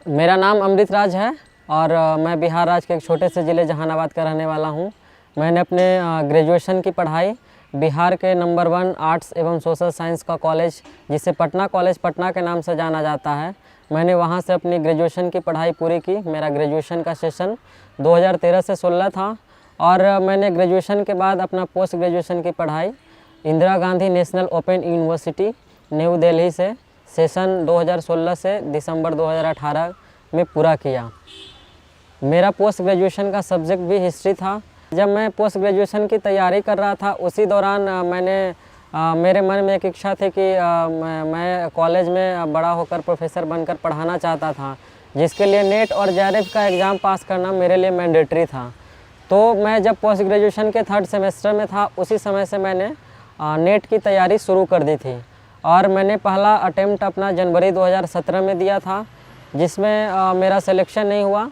मेरा नाम अमृत राज है और मैं बिहार राज्य के एक छोटे से ज़िले जहानाबाद का रहने वाला हूँ। मैंने अपने ग्रेजुएशन की पढ़ाई बिहार के नंबर 1 आर्ट्स एवं सोशल साइंस का कॉलेज, जिसे पटना कॉलेज पटना के नाम से जाना जाता है, मैंने वहाँ से अपनी ग्रेजुएशन की पढ़ाई पूरी की। मेरा ग्रेजुएशन का सेशन 2013 से 16 था और मैंने ग्रेजुएशन के बाद अपना पोस्ट ग्रेजुएशन की पढ़ाई Indira Gandhi national open university new Delhi से सेशन 2016 से दिसंबर 2018 में पूरा किया। मेरा पोस्ट ग्रेजुएशन का सब्जेक्ट भी हिस्ट्री था। जब मैं पोस्ट ग्रेजुएशन की तैयारी कर रहा था उसी दौरान मेरे मन में एक इच्छा थी कि मैं कॉलेज में बड़ा होकर प्रोफेसर बनकर पढ़ाना चाहता था, जिसके लिए नेट और जेआरएफ का एग्ज़ाम पास करना मेरे लिए मैंडेटरी था। तो मैं जब पोस्ट ग्रेजुएशन के 3rd सेमेस्टर में था उसी समय से मैंने नेट की तैयारी शुरू कर दी थी और मैंने पहला अटेम्प्ट अपना जनवरी 2017 में दिया था, जिसमें मेरा सिलेक्शन नहीं हुआ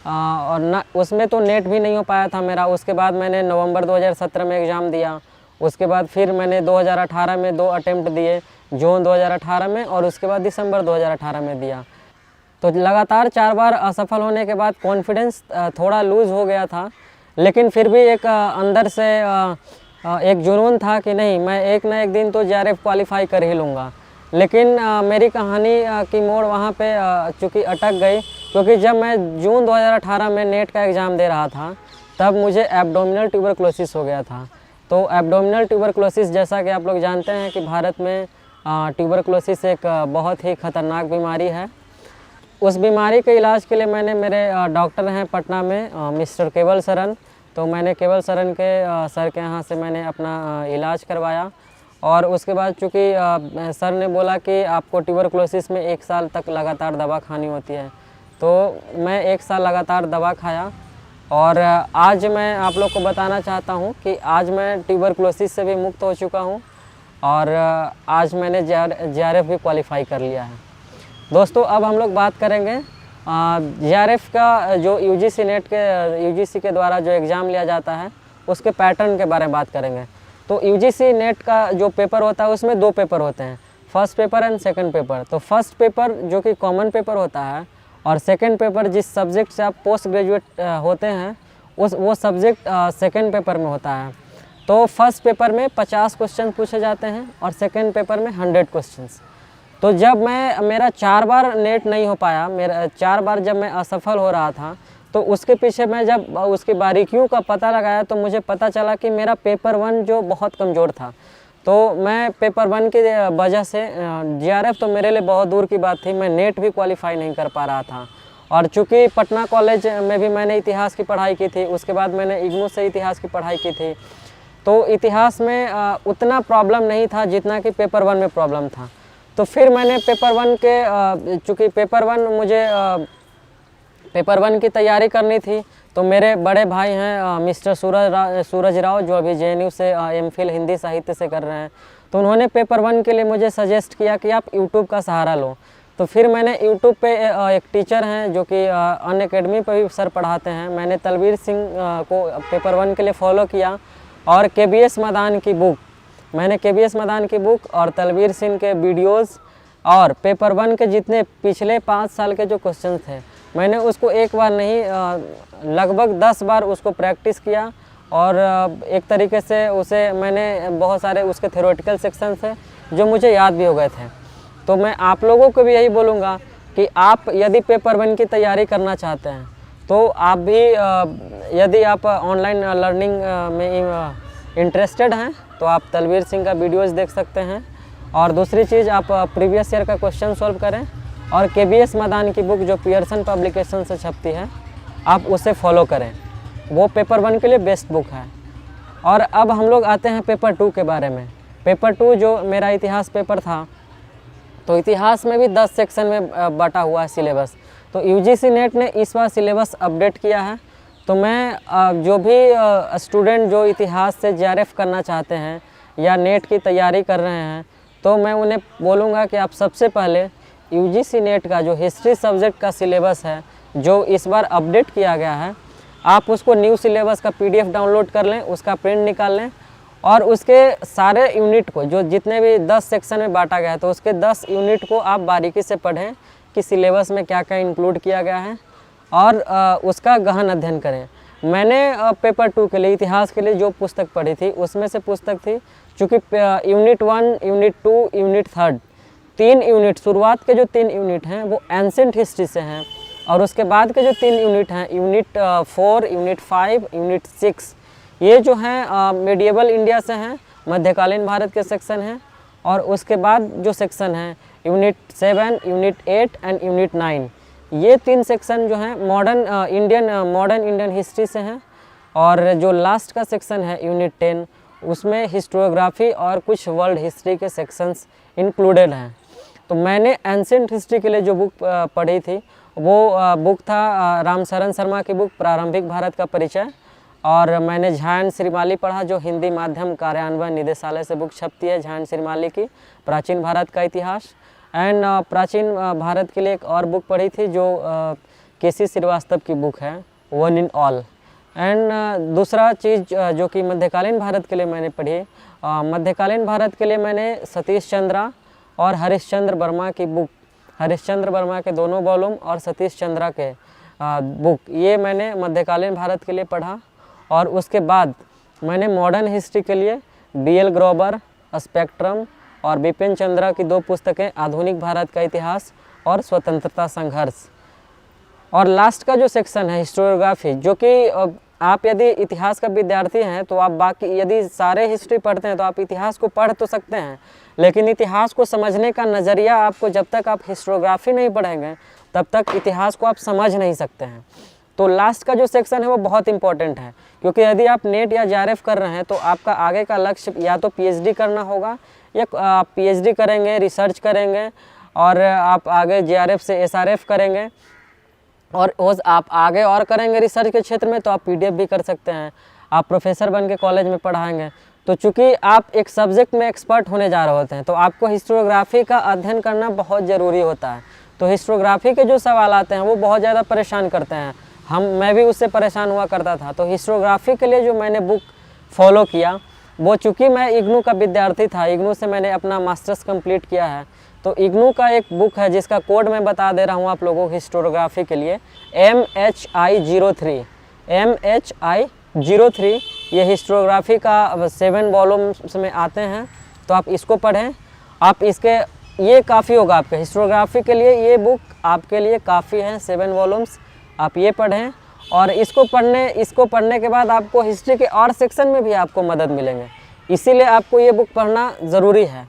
और ना उसमें तो नेट भी नहीं हो पाया था मेरा। उसके बाद मैंने नवंबर 2017 में एग्ज़ाम दिया। उसके बाद फिर मैंने 2018 में 2 अटेम्प्ट दिए, जून 2018 में और उसके बाद दिसंबर 2018 में दिया। तो लगातार 4 बार असफल होने के बाद कॉन्फिडेंस थोड़ा लूज़ हो गया था, लेकिन फिर भी एक अंदर से एक जुनून था कि नहीं, मैं एक ना एक दिन तो जेआरएफ क्वालिफाई कर ही लूँगा। लेकिन मेरी कहानी की मोड़ वहाँ पे चूँकि अटक गई, क्योंकि जब मैं जून 2018 में नेट का एग्ज़ाम दे रहा था तब मुझे एब्डोमिनल ट्यूबरक्लोसिस हो गया था। तो एब्डोमिनल ट्यूबरक्लोसिस, जैसा कि आप लोग जानते हैं कि भारत में ट्यूबरक्लोसिस एक बहुत ही ख़तरनाक बीमारी है। उस बीमारी के इलाज के लिए मैंने मेरे डॉक्टर हैं पटना में मिस्टर केवल सरन, तो मैंने केवल सरन के सर के यहाँ से मैंने अपना इलाज करवाया। और उसके बाद चूँकि सर ने बोला कि आपको ट्यूबरक्लोसिस में 1 साल तक लगातार दवा खानी होती है, तो मैं 1 साल लगातार दवा खाया। और आज मैं आप लोग को बताना चाहता हूँ कि आज मैं ट्यूबरक्लोसिस से भी मुक्त हो चुका हूँ और आज मैंने जेआरएफ भी क्वालिफाई कर लिया है। दोस्तों, अब हम लोग बात करेंगे जेआरएफ का जो यूजीसी के द्वारा जो एग्ज़ाम लिया जाता है उसके पैटर्न के बारे में बात करेंगे। तो यूजीसी नेट का जो पेपर होता है उसमें 2 पेपर होते हैं, first paper and second paper. तो फर्स्ट पेपर जो कि कॉमन पेपर होता है और सेकंड पेपर जिस सब्जेक्ट से आप पोस्ट ग्रेजुएट होते हैं वो सब्जेक्ट सेकंड पेपर में होता है। तो फर्स्ट पेपर में 50 क्वेश्चन पूछे जाते हैं और सेकंड पेपर में 100 क्वेश्चंस। तो जब मेरा 4 बार नेट नहीं हो पाया, मेरा 4 बार जब मैं असफल हो रहा था, तो उसके पीछे मैं जब उसकी बारीकियों का पता लगाया तो मुझे पता चला कि मेरा पेपर 1 जो बहुत कमज़ोर था। तो मैं पेपर 1 की वजह से जेआरएफ तो मेरे लिए बहुत दूर की बात थी, मैं नेट भी क्वालिफाई नहीं कर पा रहा था। और चूँकि पटना कॉलेज में भी मैंने इतिहास की पढ़ाई की थी, उसके बाद मैंने इग्नू से इतिहास की पढ़ाई की थी, तो इतिहास में उतना प्रॉब्लम नहीं था जितना कि पेपर 1 में प्रॉब्लम था। तो फिर मैंने पेपर 1 के चूँकि पेपर 1 की तैयारी करनी थी, तो मेरे बड़े भाई हैं मिस्टर सूरज राव, जो अभी जेएनयू से एमफिल हिंदी साहित्य से कर रहे हैं, तो उन्होंने पेपर 1 के लिए मुझे सजेस्ट किया कि आप यूट्यूब का सहारा लो। तो फिर मैंने यूट्यूब पे एक टीचर हैं जो कि अनअकैडमी पर भी सर पढ़ाते हैं, मैंने तलवीर सिंह को पेपर 1 के लिए फॉलो किया और केबीएस मदान की बुक और तलवीर सिंह के वीडियोज़ और पेपर 1 के जितने पिछले 5 साल के जो क्वेश्चन थे, मैंने उसको एक बार नहीं लगभग 10 बार उसको प्रैक्टिस किया और एक तरीके से उसे मैंने बहुत सारे उसके थ्योरेटिकल सेक्शन थे जो मुझे याद भी हो गए थे। तो मैं आप लोगों को भी यही बोलूँगा कि आप यदि पेपर 1 की तैयारी करना चाहते हैं तो आप भी यदि आप ऑनलाइन लर्निंग में इंटरेस्टेड हैं तो आप तलवीर सिंह का वीडियोज़ देख सकते हैं। और दूसरी चीज़, आप प्रीवियस ईयर का क्वेश्चन सॉल्व करें और केबीएस मदान की बुक जो पियर्सन पब्लिकेशन से छपती है आप उसे फॉलो करें, वो पेपर 1 के लिए बेस्ट बुक है। और अब हम लोग आते हैं पेपर 2 के बारे में। पेपर 2 जो मेरा इतिहास पेपर था, तो इतिहास में भी 10 सेक्शन में बटा हुआ है सिलेबस। तो यूजीसी नेट ने इस बार सिलेबस अपडेट किया है। तो मैं जो भी स्टूडेंट जो इतिहास से जेआरएफ करना चाहते हैं या नेट की तैयारी कर रहे हैं, तो मैं उन्हें बोलूँगा कि आप सबसे पहले यूजीसी नेट का जो हिस्ट्री सब्जेक्ट का सिलेबस है जो इस बार अपडेट किया गया है, आप उसको न्यू सिलेबस का पीडीएफ डाउनलोड कर लें, उसका प्रिंट निकाल लें और उसके सारे यूनिट को, जो जितने भी 10 सेक्शन में बांटा गया है, तो उसके 10 यूनिट को आप बारीकी से पढ़ें कि सिलेबस में क्या क्या इंक्लूड किया गया है और उसका गहन अध्ययन करें। मैंने पेपर 2 के लिए, इतिहास के लिए जो पुस्तक पढ़ी थी उसमें से पुस्तक थी, चूँकि यूनिट 1, यूनिट 2, यूनिट 3, 3 यूनिट, शुरुआत के जो 3 यूनिट हैं वो एंसेंट हिस्ट्री से हैं, और उसके बाद के जो 3 यूनिट हैं, यूनिट 4, यूनिट 5, यूनिट 6, ये जो हैं मेडिएवल इंडिया से हैं, मध्यकालीन भारत के सेक्शन हैं। और उसके बाद जो सेक्शन हैं यूनिट 7, यूनिट 8 एंड यूनिट 9, ये 3 सेक्शन जो हैं मॉडर्न इंडियन हिस्ट्री से हैं। और जो लास्ट का सेक्शन है यूनिट 10, उसमें हिस्टोग्राफी और कुछ वर्ल्ड हिस्ट्री के सेक्शंस इंक्लूडेड हैं। तो मैंने एंसेंट हिस्ट्री के लिए जो बुक पढ़ी थी वो बुक था रामशरण शर्मा की बुक प्रारंभिक भारत का परिचय, और मैंने झा एन श्रीमाली पढ़ा जो हिंदी माध्यम कार्यान्वयन निदेशालय से बुक छपती है, झा एन श्रीमाली की प्राचीन भारत का इतिहास। एंड प्राचीन भारत के लिए एक और बुक पढ़ी थी जो केसी श्रीवास्तव की बुक है, वन इन ऑल। एंड दूसरा चीज़ जो कि मध्यकालीन भारत के लिए मैंने पढ़ी, मध्यकालीन भारत के लिए मैंने सतीश चंद्रा और हरिश्चंद्र वर्मा की बुक, हरिश्चंद्र वर्मा के दोनों वॉल्यूम और सतीश चंद्रा के बुक, ये मैंने मध्यकालीन भारत के लिए पढ़ा। और उसके बाद मैंने मॉडर्न हिस्ट्री के लिए BL ग्रोवर, स्पेक्ट्रम और बिपिन चंद्रा की 2 पुस्तकें, आधुनिक भारत का इतिहास और स्वतंत्रता संघर्ष। और लास्ट का जो सेक्शन है हिस्टोग्राफी, जो कि आप यदि इतिहास का विद्यार्थी हैं तो आप बाकी यदि सारे हिस्ट्री पढ़ते हैं तो आप इतिहास को पढ़ तो सकते हैं, लेकिन इतिहास को समझने का नज़रिया आपको, जब तक आप हिस्टोग्राफी नहीं पढ़ेंगे तब तक इतिहास को आप समझ नहीं सकते हैं। तो लास्ट का जो सेक्शन है वो बहुत इंपॉर्टेंट है, क्योंकि यदि आप नेट या JRF कर रहे हैं तो आपका आगे का लक्ष्य या तो PhD करना होगा, या आप PhD करेंगे, रिसर्च करेंगे, और आप आगे JRF से SRF करेंगे, और आप आगे और करेंगे रिसर्च के क्षेत्र में तो आप PDF भी कर सकते हैं, आप प्रोफेसर बन के कॉलेज में पढ़ाएंगे। तो चूँकि आप एक सब्जेक्ट में एक्सपर्ट होने जा रहे होते हैं तो आपको हिस्टोग्राफी का अध्ययन करना बहुत ज़रूरी होता है। तो हिस्टोग्राफी के जो सवाल आते हैं वो बहुत ज़्यादा परेशान करते हैं, मैं भी उससे परेशान हुआ करता था। तो हिस्टोग्राफी के लिए जो मैंने बुक फॉलो किया वो, चूँकि मैं इग्नू का विद्यार्थी था, इग्नू से मैंने अपना मास्टर्स कंप्लीट किया है, तो इग्नू का एक बुक है जिसका कोड मैं बता दे रहा हूँ आप लोगों को हिस्टोग्राफी के लिए, MHI03, MHI03। ये हिस्टोग्राफी का 7 वॉल्यूम्स में आते हैं, तो आप इसको पढ़ें। आप इसके, ये काफ़ी होगा आपके हिस्टोग्राफी के लिए, ये बुक आपके लिए काफ़ी है, 7 वॉल्यूम्स, आप ये पढ़ें। और इसको पढ़ने के बाद आपको हिस्ट्री के और सेक्शन में भी आपको मदद मिलेंगे, इसीलिए आपको ये बुक पढ़ना ज़रूरी है।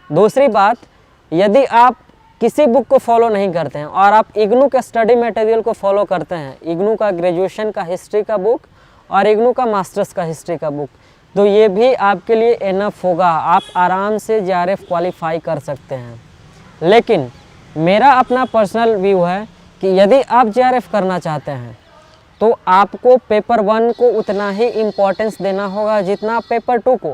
दूसरी बात, यदि आप किसी बुक को फॉलो नहीं करते हैं और आप इग्नू के स्टडी मटेरियल को फॉलो करते हैं, इग्नू का ग्रेजुएशन का हिस्ट्री का बुक और इग्नू का मास्टर्स का हिस्ट्री का बुक, तो ये भी आपके लिए इनफ होगा, आप आराम से JRF क्वालिफाई कर सकते हैं। लेकिन मेरा अपना पर्सनल व्यू है कि यदि आप JRF करना चाहते हैं तो आपको पेपर 1 को उतना ही इम्पोर्टेंस देना होगा जितना पेपर 2 को,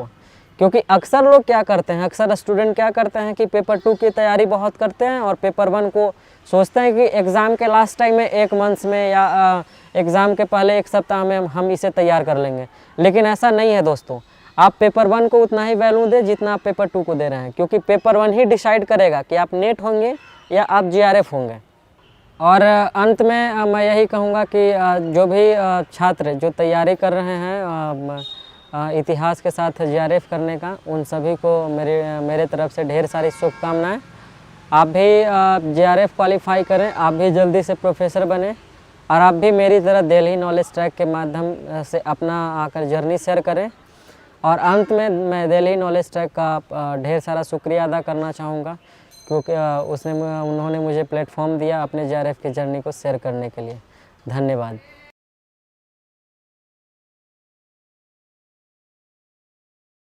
क्योंकि अक्सर लोग क्या करते हैं, अक्सर स्टूडेंट क्या करते हैं कि पेपर 2 की तैयारी बहुत करते हैं और पेपर 1 को सोचते हैं कि एग्ज़ाम के लास्ट टाइम में 1 मंथ में या एग्ज़ाम के पहले 1 सप्ताह में हम इसे तैयार कर लेंगे। लेकिन ऐसा नहीं है दोस्तों, आप पेपर 1 को उतना ही वैल्यू दें जितना आप पेपर 2 को दे रहे हैं, क्योंकि पेपर 1 ही डिसाइड करेगा कि आप नेट होंगे या आप JRF होंगे। और अंत में मैं यही कहूँगा कि जो भी छात्र जो तैयारी कर रहे हैं इतिहास के साथ JRF करने का, उन सभी को मेरे तरफ से ढेर सारी शुभकामनाएं। आप भी JRF क्वालिफाई करें, आप भी जल्दी से प्रोफेसर बने, और आप भी मेरी तरह दिल्ली नॉलेज ट्रैक के माध्यम से अपना आकर जर्नी शेयर करें। और अंत में मैं दिल्ली नॉलेज ट्रैक का ढेर सारा शुक्रिया अदा करना चाहूँगा, क्योंकि उन्होंने मुझे प्लेटफॉर्म दिया अपने JRF की जर्नी को शेयर करने के लिए। धन्यवाद।